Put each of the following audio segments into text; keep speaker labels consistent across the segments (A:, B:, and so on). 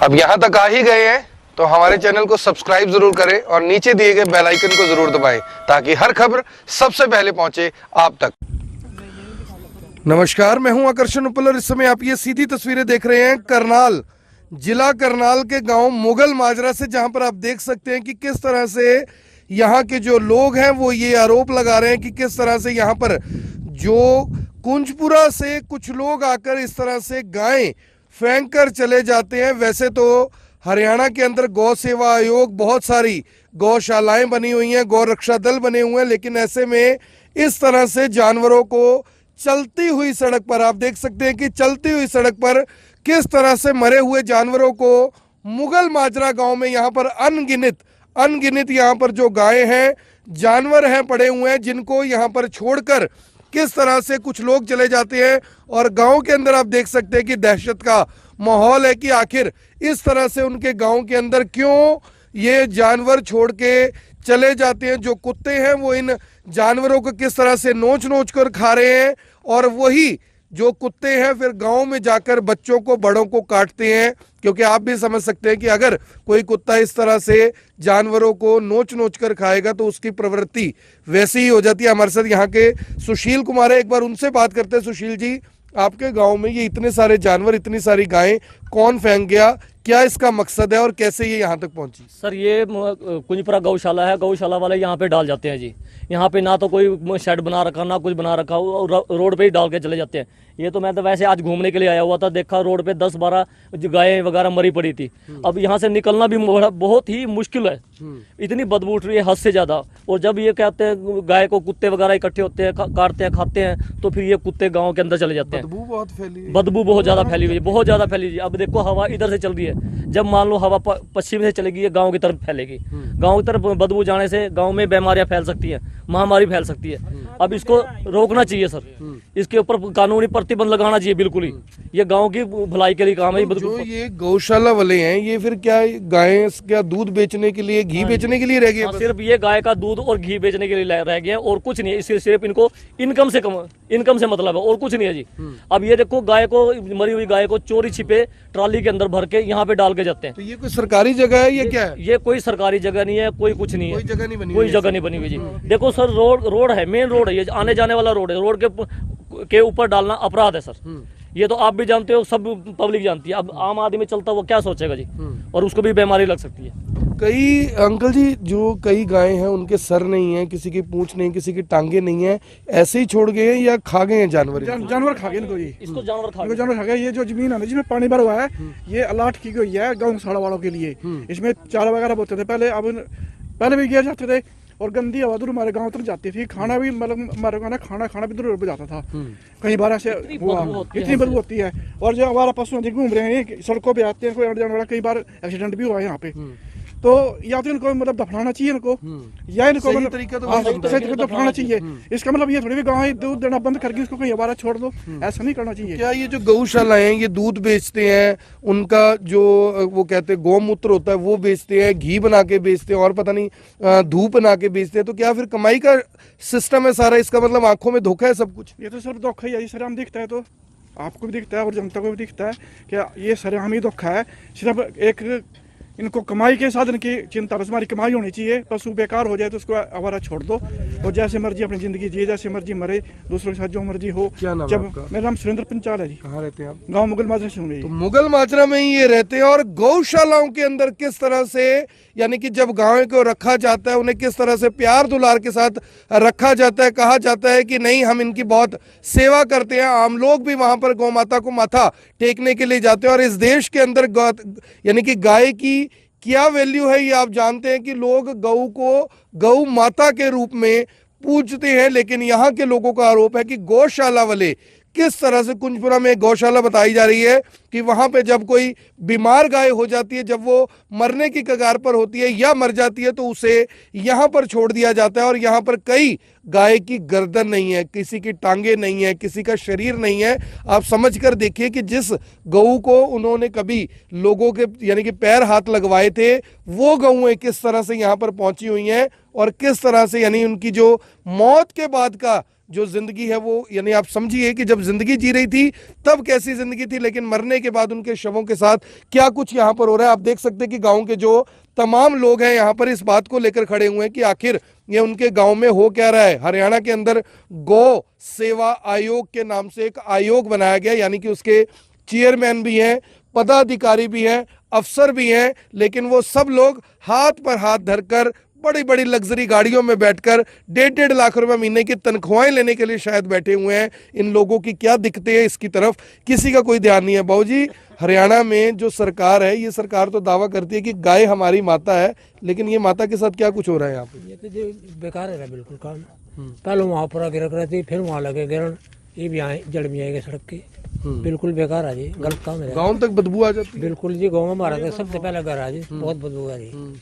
A: अब यहाँ तक आ ही गए हैं तो हमारे चैनल को सब्सक्राइब जरूर करें और नीचे दिए गए बेल आइकन को जरूर दबाएं ताकि हर खबर सबसे पहले पहुंचे आप तक। नमस्कार, मैं हूं आकर्षण उपल और इस समय आप ये सीधी तस्वीरें देख रहे हैं करनाल, जिला करनाल के गांव मुगल माजरा से, जहां पर आप देख सकते हैं कि किस तरह से यहाँ के जो लोग हैं वो ये आरोप लगा रहे हैं कि किस तरह से यहाँ पर जो कुंजपुरा से कुछ लोग आकर इस तरह से गायें फेंक कर चले जाते हैं। वैसे तो हरियाणा के अंदर गौ सेवा आयोग, बहुत सारी गौशालाएं बनी हुई हैं, गौ रक्षा दल बने हुए हैं, लेकिन ऐसे में इस तरह से जानवरों को चलती हुई सड़क पर आप देख सकते हैं कि चलती हुई सड़क पर किस तरह से मरे हुए जानवरों को मुगल माजरा गांव में यहाँ पर अनगिनत यहाँ पर जो गायें हैं, जानवर हैं पड़े हुए हैं, जिनको यहाँ पर छोड़कर किस तरह से कुछ लोग चले जाते हैं। और गांव के अंदर आप देख सकते हैं कि दहशत का माहौल है कि आखिर इस तरह से उनके गांव के अंदर क्यों ये जानवर छोड़ के चले जाते हैं। जो कुत्ते हैं वो इन जानवरों को किस तरह से नोच कर खा रहे हैं और वही जो कुत्ते हैं फिर गांव में जाकर बच्चों को, बड़ों को काटते हैं। क्योंकि आप भी समझ सकते हैं कि अगर कोई कुत्ता इस तरह से जानवरों को नोच कर खाएगा तो उसकी प्रवृत्ति वैसी ही हो जाती है। हमारे साथ यहाँ के सुशील कुमार है, एक बार उनसे बात करते हैं। सुशील जी, आपके गांव में ये इतने सारे जानवर, इतनी सारी गायें कौन फेंक गया, क्या इसका मकसद है और कैसे ये यहाँ तक पहुंची?
B: सर, ये कुंजपुरा गौशाला है, गौशाला वाले यहाँ पे डाल जाते हैं जी। यहाँ पे ना तो कोई शेड बना रखा, ना कुछ बना रखा, रोड पे ही डाल के चले जाते हैं। ये तो मैं तो वैसे आज घूमने के लिए आया हुआ था, देखा रोड पे 10-12 गायें वगैरह मरी पड़ी थी। अब यहाँ से निकलना भी बहुत ही मुश्किल है, इतनी बदबू उठ रही है हद से ज्यादा। और जब ये कहते हैं गाय को कुत्ते वगैरह इकट्ठे होते हैं, काटते हैं, खाते हैं, तो फिर ये कुत्ते गाँव के अंदर चले जाते हैं। बदबू बहुत ज्यादा फैली हुई है, बहुत ज्यादा फैली हुई है। अब देखो हवा इधर से चल रही है, जब मान लो हवा पश्चिम से चलेगी, गांव की तरफ फैलेगी। गांव की तरफ बदबू जाने से गांव में बीमारियां फैल सकती है, महामारी फैल सकती है। अब इसको रोकना चाहिए सर, इसके ऊपर कानूनी प्रतिबंध लगाना चाहिए बिल्कुल ही। ये गांव की भलाई के लिए काम है।
A: जो ये गौशाला वाले हैं ये फिर क्या गायें क्या दूध बेचने के लिए, घी बेचने के लिए रह गए?
B: सिर्फ ये गाय का दूध और घी बेचने के लिए रह गए और कुछ नहीं है। इससे सिर्फ इनको इनकम से मतलब है और कुछ नहीं है जी। अब ये देखो गाय को, मरी हुई गाय को चोरी छिपे ट्राली के अंदर भर के यहाँ पे डाल के जाते हैं।
A: तो ये कोई सरकारी जगह है, ये क्या है?
B: ये कोई सरकारी जगह नहीं है, कोई कुछ नहीं है,
A: कोई जगह नहीं बनी,
B: कोई जगह नहीं बनी हुई जी। देखो सर, रोड है, मेन रोड है, ये आने जाने वाला रोड है। रोड के ऊपर डालना अपराध है सर। ये तो आप भी जानते हो, सब पब्लिक जानती है। अब आम आदमी चलता वो क्या सोचेगा जी, और उसको भी बीमारी लग सकती है।
A: कई अंकल जी, जो कई गायें हैं उनके सर नहीं है, किसी की पूंछ नहीं, किसी की टांगे नहीं है, ऐसे ही छोड़ गए हैं या खा गए हैं जानवर?
C: जानवर खा गए इनको,
B: इसको जानवर खा
C: गए। ये जो जमीन है ना जिसमें पानी भरा हुआ है, ये अलाट की गई है गाँव साड़ा वालों के लिए। इसमें चारा वगैरह बोते थे पहले, अब पहले भी गिर जाते थे और गंदी हवा दूर हमारे गांव तक जाती थी। खाना भी मतलब हमारे गाँव खाना भी दूर जाता था। कई बार ऐसे इतनी बदबू होती है। और जो हमारा पशु घूम रहे हैं सड़कों पे आते हैं, कोई अड़ जाने वाला, कई बार एक्सीडेंट भी हुआ है यहाँ पे। तो या तो इनको मतलब दफनाना चाहिए इनको, या इनको मतलब सही तरीका दफनाना चाहिए। इसका मतलब ये थोड़ी भी गाँव दूध देना बंद करके इसको कहीं हमारा छोड़ दो, ऐसा नहीं करना चाहिए।
A: क्या ये जो गौशाला है ये दूध बेचते हैं, उनका जो वो कहते हैं गौमूत्र होता है वो बेचते हैं, घी बना के बेचते हैं और पता नहीं धूप बना के बेचते हैं, तो क्या फिर कमाई का सिस्टम है सारा? इसका मतलब आंखों में धोखा है सब कुछ?
C: ये तो सर धोखा ही है, सर हम दिखता है तो आपको भी दिखता है और जनता को भी दिखता है कि ये सर हम ही धोखा है। सिर्फ एक इनको कमाई के साधन की चिंता, बस हमारी कमाई होनी चाहिए। पशु बेकार हो जाए तो उसको आवारा छोड़ दो और जैसे मर्जी अपनी जिंदगी जिए, जैसे मर्जी मरे, दूसरों के साथ जो मर्जी हो।
A: क्या नाम है आपका?
C: मेरा नाम सुरेंद्र पंचाल है जी।
A: कहाँ रहते हैं आप?
C: गांव मुगल माजरा से हूँ।
A: तो मुगल माजरा में ही ये रहते हैं। और गौशालाओं के अंदर किस तरह से, यानी कि जब गायों को रखा जाता है उन्हें किस तरह से प्यार दुलार के साथ रखा जाता है, कहा जाता है कि नहीं हम इनकी बहुत सेवा करते हैं। आम लोग भी वहां पर गौ माता को माथा टेकने के लिए जाते हैं। और इस देश के अंदर यानी कि गाय की क्या वैल्यू है ये आप जानते हैं कि लोग गऊ को गऊ माता के रूप में पूजते हैं। लेकिन यहाँ के लोगों का आरोप है कि गौशाला वाले किस तरह से, कुंजपुरा में गौशाला बताई जा रही है कि वहाँ पे जब कोई बीमार गाय हो जाती है, जब वो मरने की कगार पर होती है या मर जाती है, तो उसे यहाँ पर छोड़ दिया जाता है। और यहाँ पर कई गाय की गर्दन नहीं है, किसी की टांगे नहीं है, किसी का शरीर नहीं है। आप समझ कर देखिए कि जिस गऊ को उन्होंने कभी लोगों के यानी कि पैर हाथ लगवाए थे, वो गऊएं किस तरह से यहाँ पर पहुंची हुई हैं और किस तरह से यानी उनकी जो मौत के बाद का जो जिंदगी है वो, यानी आप समझिए कि जब जिंदगी जी रही थी तब कैसी जिंदगी थी, लेकिन मरने के बाद उनके शवों के साथ क्या कुछ यहाँ पर हो रहा है। आप देख सकते हैं कि गांव के जो तमाम लोग हैं यहाँ पर इस बात को लेकर खड़े हुए हैं कि आखिर ये उनके गांव में हो क्या रहा है। हरियाणा के अंदर गौ सेवा आयोग के नाम से एक आयोग बनाया गया, यानी कि उसके चेयरमैन भी हैं, पदाधिकारी भी हैं, अफसर भी हैं, लेकिन वो सब लोग हाथ पर हाथ धरकर बड़ी बड़ी लग्जरी गाड़ियों में बैठकर 1.5 लाख रुपए महीने की तनख्वाहें लेने के लिए शायद बैठे हुए हैं। इन लोगों की क्या दिक्कतें हैं इसकी तरफ किसी का कोई ध्यान नहीं है। बाबूजी, हरियाणा में जो सरकार है, ये सरकार तो दावा करती है कि गाय हमारी माता है, लेकिन ये माता के साथ क्या कुछ हो रहा है यहाँ पे?
D: ये तो जो बेकार है बिल्कुल काम। पहले वहाँ पर गिरक रहती, फिर वहाँ लगे गिरण, ये भी आए जड़ भी आएगा सड़क के। बिल्कुल बेकार है जी, गलत काम है।
A: गाँव तक बदबू आ जाती है।
D: बिल्कुल जी, गाँव में हमारा तो सबसे पहले घर है जी, बहुत बदबू है जी,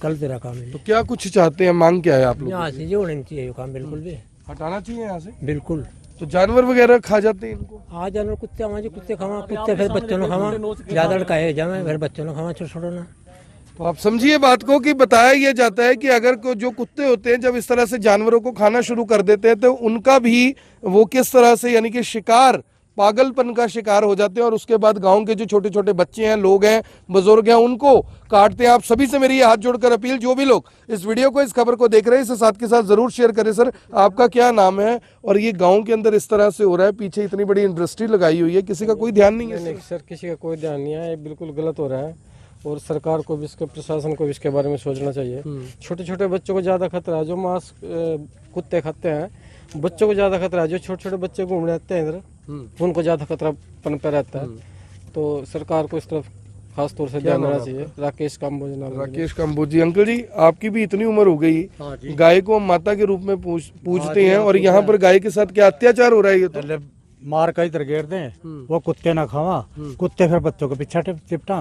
D: गलत तेरा काम है।
A: तो क्या कुछ चाहते हैं, मांग क्या है आप लोग?
D: यहाँ से जो होना चाहिए ये काम बिल्कुल भी
A: हटाना चाहिए यहाँ से।
D: बिल्कुल।
A: तो जानवर वगैरह खा जाते हैं इनको?
D: आ जानवर कुत्ते आवा जी, कुत्ते खावा, कुत्ते फिर बच्चों ने खावा, ज्यादा लड़काए जावे फिर बच्चों ने खावा, छोटा छोटा ना।
A: तो आप समझिए बात को कि बताया यह जाता है कि अगर जो कुत्ते होते हैं जब इस तरह से जानवरों को खाना शुरू कर देते हैं तो उनका भी वो किस तरह से, यानी कि शिकार, पागलपन का शिकार हो जाते हैं, और उसके बाद गांव के जो छोटे छोटे बच्चे हैं, लोग हैं, बुजुर्ग हैं, उनको काटते हैं। आप सभी से मेरी ये हाथ जोड़कर अपील, जो भी लोग इस वीडियो को, इस खबर को देख रहे हैं, इसे साथ के साथ जरूर शेयर करें। सर, आपका क्या नाम है? और ये गांव के अंदर इस तरह से हो रहा है, पीछे इतनी बड़ी इंडस्ट्री लगाई हुई है, किसी का कोई ध्यान नहीं है?
E: नहीं सर, किसी का कोई ध्यान नहीं है, ये बिल्कुल गलत हो रहा है और सरकार को भी, इसके प्रशासन को भी इसके बारे में सोचना चाहिए। छोटे छोटे बच्चों को ज़्यादा खतरा है, जो मांस कुत्ते खाते हैं बच्चों को ज़्यादा खतरा है, जो छोटे छोटे बच्चे घूमने आते हैं इधर उनको ज़्यादा खतरा पनपा रहता है। तो सरकार को इस तरफ खास तौर से ध्यान देना चाहिए। राकेश काम्बोज नाम है।
A: राकेश काम्बोज जी। अंकल जी, आपकी भी इतनी उम्र हो गई, गाय को हम माता के रूप में पूजते हैं, और यहाँ पर गाय के साथ क्या अत्याचार हो रहा है? ये तो
F: मार का इधर घेर दें, वो कुत्ते ना खावा, कुत्ते फिर बच्चों के पीछे चिपटा,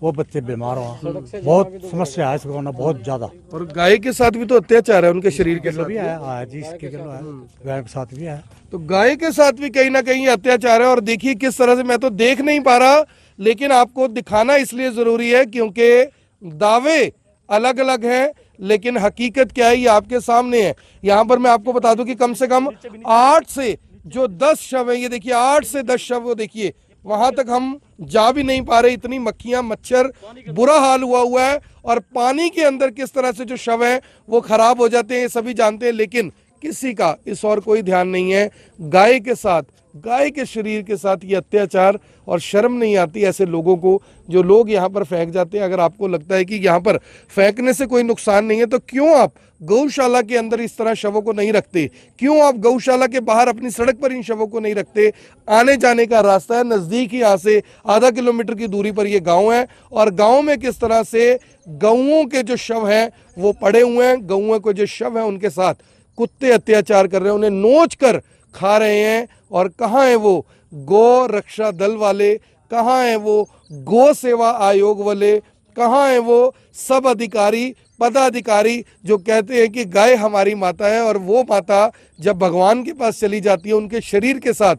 F: वो बच्चे बीमार हुआ। बहुत समस्या है इसको ना, बहुत ज्यादा।
A: और गाय के साथ भी तो अत्याचार है, उनके शरीर के साथ
F: भी है जी, इसके किलो है, गाय के साथ भी है।
A: तो गाय के साथ भी कहीं ना कहीं अत्याचार है। और देखिए किस तरह से, मैं तो देख नहीं पा रहा, लेकिन आपको दिखाना इसलिए जरूरी है क्योंकि दावे अलग अलग हैं, लेकिन हकीकत क्या है ये आपके सामने है। यहाँ पर मैं आपको बता दूं कि कम से कम 8 से जो 10 शव है, ये देखिए 8 से 10 शव, वो देखिए वहां तक हम जा भी नहीं पा रहे, इतनी मक्खियां, मच्छर, बुरा हाल हुआ है। और पानी के अंदर किस तरह से जो शव है वो खराब हो जाते हैं, ये सभी जानते हैं, लेकिन किसी का इस और कोई ध्यान नहीं है। गाय के साथ, गाय के शरीर के साथ ये अत्याचार, और शर्म नहीं आती ऐसे लोगों को जो लोग यहाँ पर फेंक जाते हैं। अगर आपको लगता है कि यहाँ पर फेंकने से कोई नुकसान नहीं है तो क्यों आप गौशाला के अंदर इस तरह शवों को नहीं रखते? क्यों आप गौशाला के बाहर अपनी सड़क पर इन शवों को नहीं रखते? आने जाने का रास्ता है, नज़दीक ही यहाँ से आधा किलोमीटर की दूरी पर ये गाँव है, और गाँव में किस तरह से गऊओं के जो शव हैं वो पड़े हुए हैं, गऊओं के जो शव हैं उनके साथ कुत्ते अत्याचार कर रहे हैं, उन्हें नोच कर खा रहे हैं। और कहाँ है वो गौ रक्षा दल वाले, कहाँ है वो गौ सेवा आयोग वाले, कहाँ है वो सब अधिकारी, पदाधिकारी जो कहते हैं कि गाय हमारी माता है, और वो माता जब भगवान के पास चली जाती है, उनके शरीर के साथ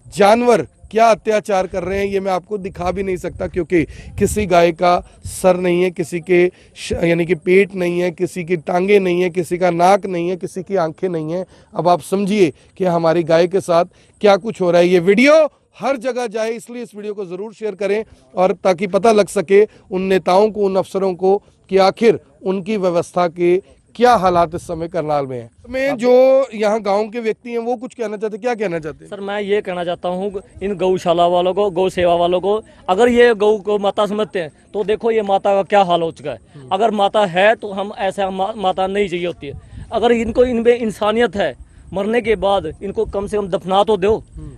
A: जानवर क्या अत्याचार कर रहे हैं ये मैं आपको दिखा भी नहीं सकता, क्योंकि किसी गाय का सर नहीं है, किसी के यानी कि पेट नहीं है, किसी की टांगे नहीं है, किसी का नाक नहीं है, किसी की आंखें नहीं है। अब आप समझिए कि हमारी गाय के साथ क्या कुछ हो रहा है। ये वीडियो हर जगह जाए, इसलिए इस वीडियो को ज़रूर शेयर करें, और ताकि पता लग सके उन नेताओं को, उन अफसरों को कि आखिर उनकी व्यवस्था के क्या हालात इस समय करनाल में है। में जो यहाँ गांव के व्यक्ति हैं वो कुछ कहना चाहते हैं, क्या कहना चाहते हैं?
B: सर, मैं ये कहना चाहता हूँ इन गौशाला वालों को, गौ सेवा वालों को, अगर ये गौ को माता समझते हैं तो देखो ये माता का क्या हाल हो चुका है। अगर माता है तो हम ऐसा माता नहीं चाहिए होती है। अगर इनको, इनमें इंसानियत है, मरने के बाद इनको कम से कम दफना तो दो,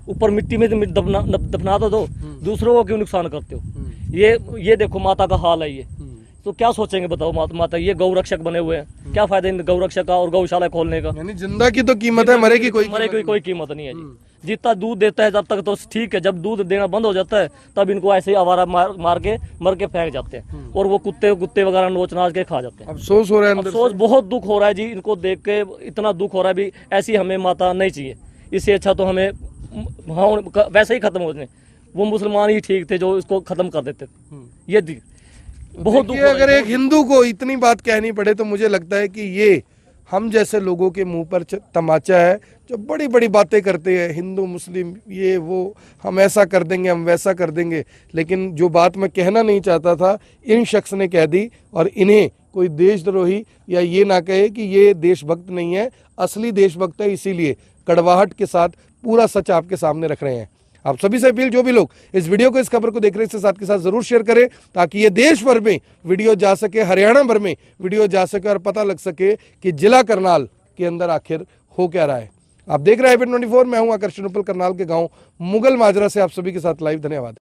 B: ऊपर मिट्टी में दफना तो दो, दूसरों को क्यों नुकसान करते हो? ये देखो माता का हाल है ये, तो क्या सोचेंगे बताओ माता? ये गौ रक्षक बने हुए हैं, क्या फायदा इन गौ रक्षक का और गौशाला खोलने का?
A: यानी जिंदा की तो कीमत है, मरे की कोई
B: कीमत नहीं है जी। जितना दूध देता है जब तक तो ठीक है, जब दूध देना बंद हो जाता है तब इनको ऐसे ही आवारा मर के फेंक जाते हैं, और वो कुत्ते वगैरह नोच नाच के खा जाते हैं।
A: अफसोस हो रहा है,
B: अफसोस, बहुत दुख हो रहा है जी, इनको देख के इतना दुख हो रहा है भी। ऐसी हमें माता नहीं चाहिए, इससे अच्छा तो हमें वैसे ही खत्म हो जाए। वो मुसलमान ही ठीक थे जो इसको खत्म कर देते थे। ये बहुत दुख।
A: अगर एक हिंदू को इतनी बात कहनी पड़े तो मुझे लगता है कि ये हम जैसे लोगों के मुंह पर तमाचा है, जो बड़ी बड़ी बातें करते हैं, हिंदू मुस्लिम ये वो, हम ऐसा कर देंगे, हम वैसा कर देंगे। लेकिन जो बात मैं कहना नहीं चाहता था, इन शख्स ने कह दी। और इन्हें कोई देशद्रोही या ये ना कहे कि ये देशभक्त नहीं है, असली देशभक्त है। इसीलिए कड़वाहट के साथ पूरा सच आपके सामने रख रहे हैं। आप सभी से अपील, जो भी लोग इस वीडियो को, इस खबर को देख रहे हैं, इसके साथ के साथ जरूर शेयर करें, ताकि ये देश भर में वीडियो जा सके, हरियाणा भर में वीडियो जा सके और पता लग सके कि जिला करनाल के अंदर आखिर हो क्या रहा है। आप देख रहे हैं IPN 24, मैं हूं आकर्षण उपल, करनाल के गांव मुगल माजरा से आप सभी के साथ लाइव। धन्यवाद।